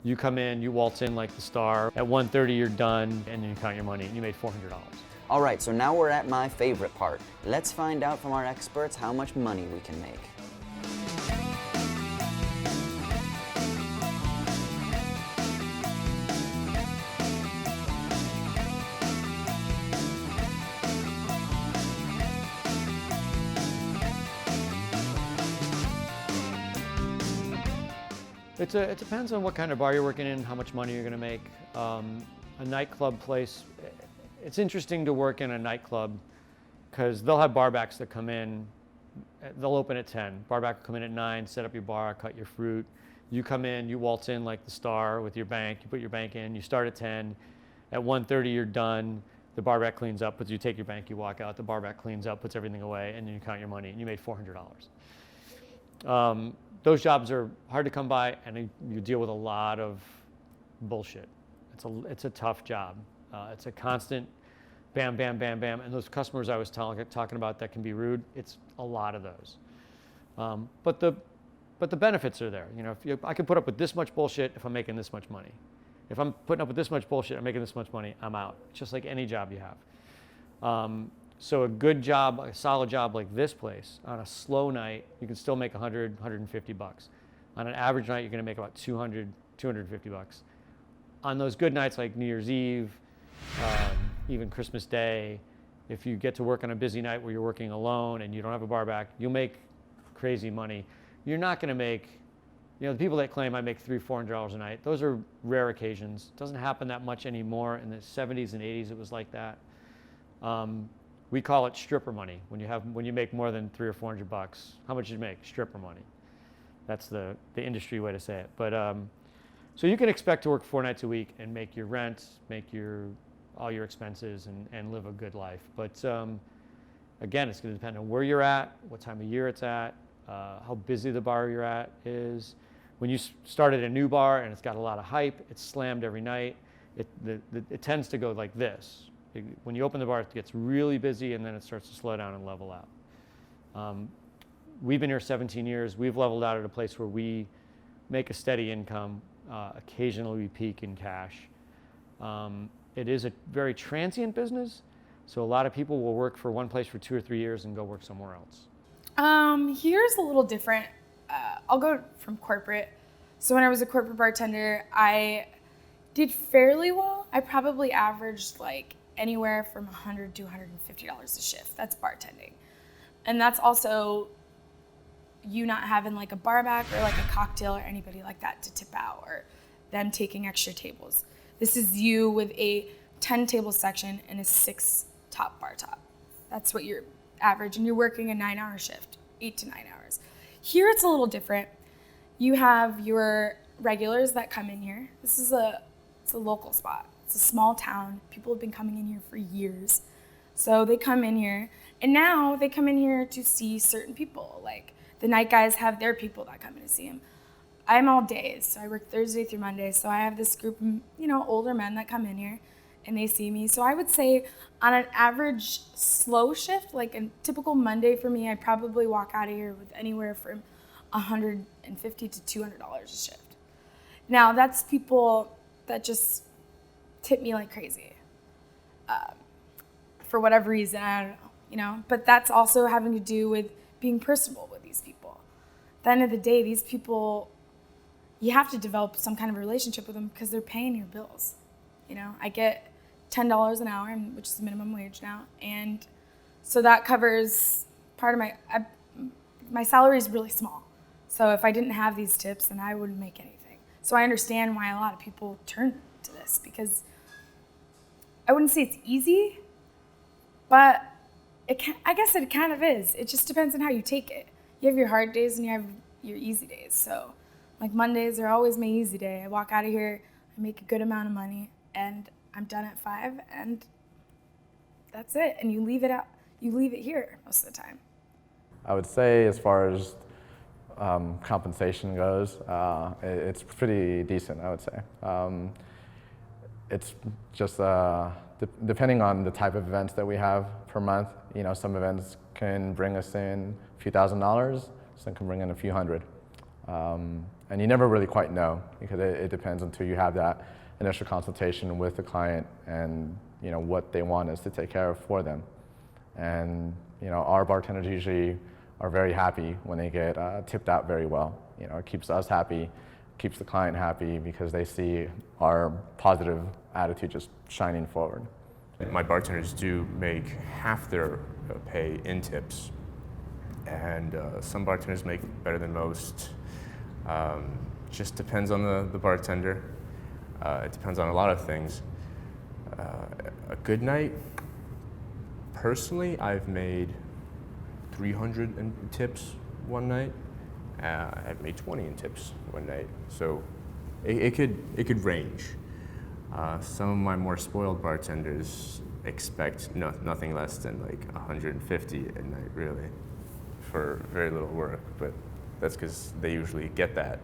You come in, you waltz in like the star. At 1:30 you're done, and then you count your money, and you made $400. All right, so now we're at my favorite part. Let's find out from our experts how much money we can make. It depends on what kind of bar you're working in, how much money you're going to make. A nightclub place, it's interesting to work in a nightclub because they'll have barbacks that come in. They'll open at 10. Barback will come in at 9, set up your bar, cut your fruit. You come in, you waltz in like the star with your bank. You put your bank in. You start at 10. At 1:30 you're done. The barback cleans up, but you take your bank, you walk out. The barback cleans up, puts everything away, and then you count your money, and you made $400. Those jobs are hard to come by, and you deal with a lot of bullshit. It's a tough job. It's a constant bam, bam, bam, bam. And those customers I was talking about that can be rude, it's a lot of those. But the benefits are there. You know, I can put up with this much bullshit if I'm making this much money. If I'm putting up with this much bullshit, I'm making this much money, I'm out. Just like any job you have. So a good job, a solid job like this place, on a slow night, you can still make $100, $150. On an average night, you're gonna make about $200, $250. On those good nights like New Year's Eve, even Christmas Day, if you get to work on a busy night where you're working alone and you don't have a bar back, you'll make crazy money. You're not gonna make, you know, the people that claim I make $300, $400 a night, those are rare occasions. It doesn't happen that much anymore. In the 70s and 80s, it was like that. We call it stripper money. When you make more than $300 or $400, how much did you make? Stripper money. That's the industry way to say it. But so you can expect to work 4 nights a week and make your rent, make all your expenses, and live a good life. But again, it's going to depend on where you're at, what time of year it's at, how busy the bar you're at is. When you start at a new bar and it's got a lot of hype, it's slammed every night. It tends to go like this. When you open the bar, it gets really busy, and then it starts to slow down and level out. We've been here 17 years. We've leveled out at a place where we make a steady income. Occasionally we peak in cash. It is a very transient business, so a lot of people will work for one place for 2 or 3 years and go work somewhere else. Here's a little different. I'll go from corporate. So when I was a corporate bartender, I did fairly well. I probably averaged like anywhere from $100 to $150 a shift. That's bartending. And that's also you not having like a bar back or like a cocktail or anybody like that to tip out, or them taking extra tables. This is you with a 10 table section and a 6 top bar top. That's what you're average, and you're working a 9-hour shift, 8 to 9 hours. Here it's a little different. You have your regulars that come in here. It's a local spot. It's a small town. People have been coming in here for years. So they come in here, and now they come in here to see certain people. Like the night guys have their people that come in to see them. I'm all days, so I work Thursday through Monday. So I have this group of, older men that come in here and they see me. So I would say on an average slow shift, like a typical Monday for me, I'd probably walk out of here with anywhere from $150 to $200 a shift. Now that's people that just tip me like crazy. For whatever reason, I don't know, but that's also having to do with being personable with these people. At the end of the day, these people, you have to develop some kind of relationship with them because they're paying your bills. I get $10 an hour, which is minimum wage now, and so that covers part of my salary is really small. So if I didn't have these tips, then I wouldn't make anything. So I understand why a lot of people turn to this, because I wouldn't say it's easy, but I guess it kind of is. It just depends on how you take it. You have your hard days and you have your easy days. So like Mondays are always my easy day. I walk out of here, I make a good amount of money, and I'm done at 5, and that's it. And you leave it here most of the time. I would say as far as compensation goes, it's pretty decent, I would say. It's just depending on the type of events that we have per month. Some events can bring us in a few $1,000s, some can bring in a few hundred. And you never really quite know because it depends until you have that initial consultation with the client and what they want us to take care of for them. And our bartenders usually are very happy when they get tipped out very well. It keeps us happy, keeps the client happy because they see our positive attitude just shining forward. My bartenders do make half their pay in tips, and some bartenders make better than most. Just depends on the bartender. It depends on a lot of things. A good night, personally, I've made 300 in tips one night. I've made 20 in tips one night, so it could range. Some of my more spoiled bartenders expect nothing less than like 150 a night, really, for very little work. But that's because they usually get that.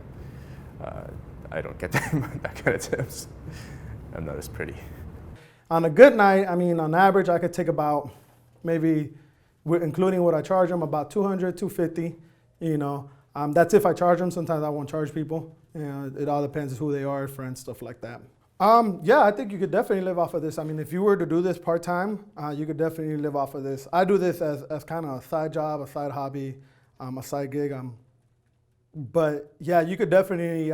I don't get that kind of tips. I'm not as pretty. On a good night, I mean, on average, I could take about maybe, including what I charge them, about 200, 250. That's if I charge them. Sometimes I won't charge people. It all depends who they are, friends, stuff like that. Yeah, I think you could definitely live off of this. I mean, if you were to do this part-time, you could definitely live off of this. I do this as kind of a side job, a side hobby, a side gig. But yeah, you could definitely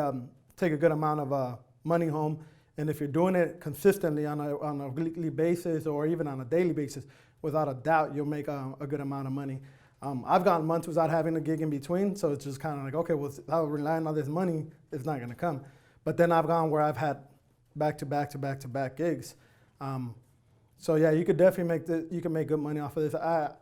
take a good amount of money home. And if you're doing it consistently on a weekly basis or even on a daily basis, without a doubt, you'll make a good amount of money. I've gone months without having a gig in between, so it's just kind of like, okay, well, without relying on this money, it's not gonna come. But then I've gone where I've had back-to-back gigs. So yeah, you could definitely you can make good money off of this. I'll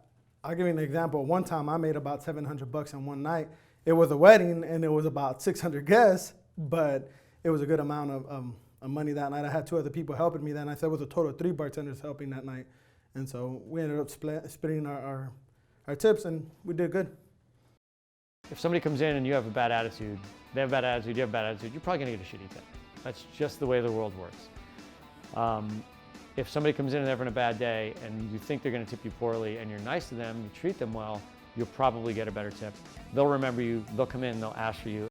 give you an example. One time I made about $700 in one night. It was a wedding and it was about 600 guests, but it was a good amount of money that night. I had 2 other people helping me that night, so it was a total of 3 bartenders helping that night. And so we ended up splitting our tips, and we did good. If somebody comes in and you have a bad attitude, they have a bad attitude, you have a bad attitude, you're probably gonna get a shitty tip. That's just the way the world works. If somebody comes in and they're having a bad day and you think they're gonna tip you poorly and you're nice to them, you treat them well, you'll probably get a better tip. They'll remember you, they'll come in, they'll ask for you,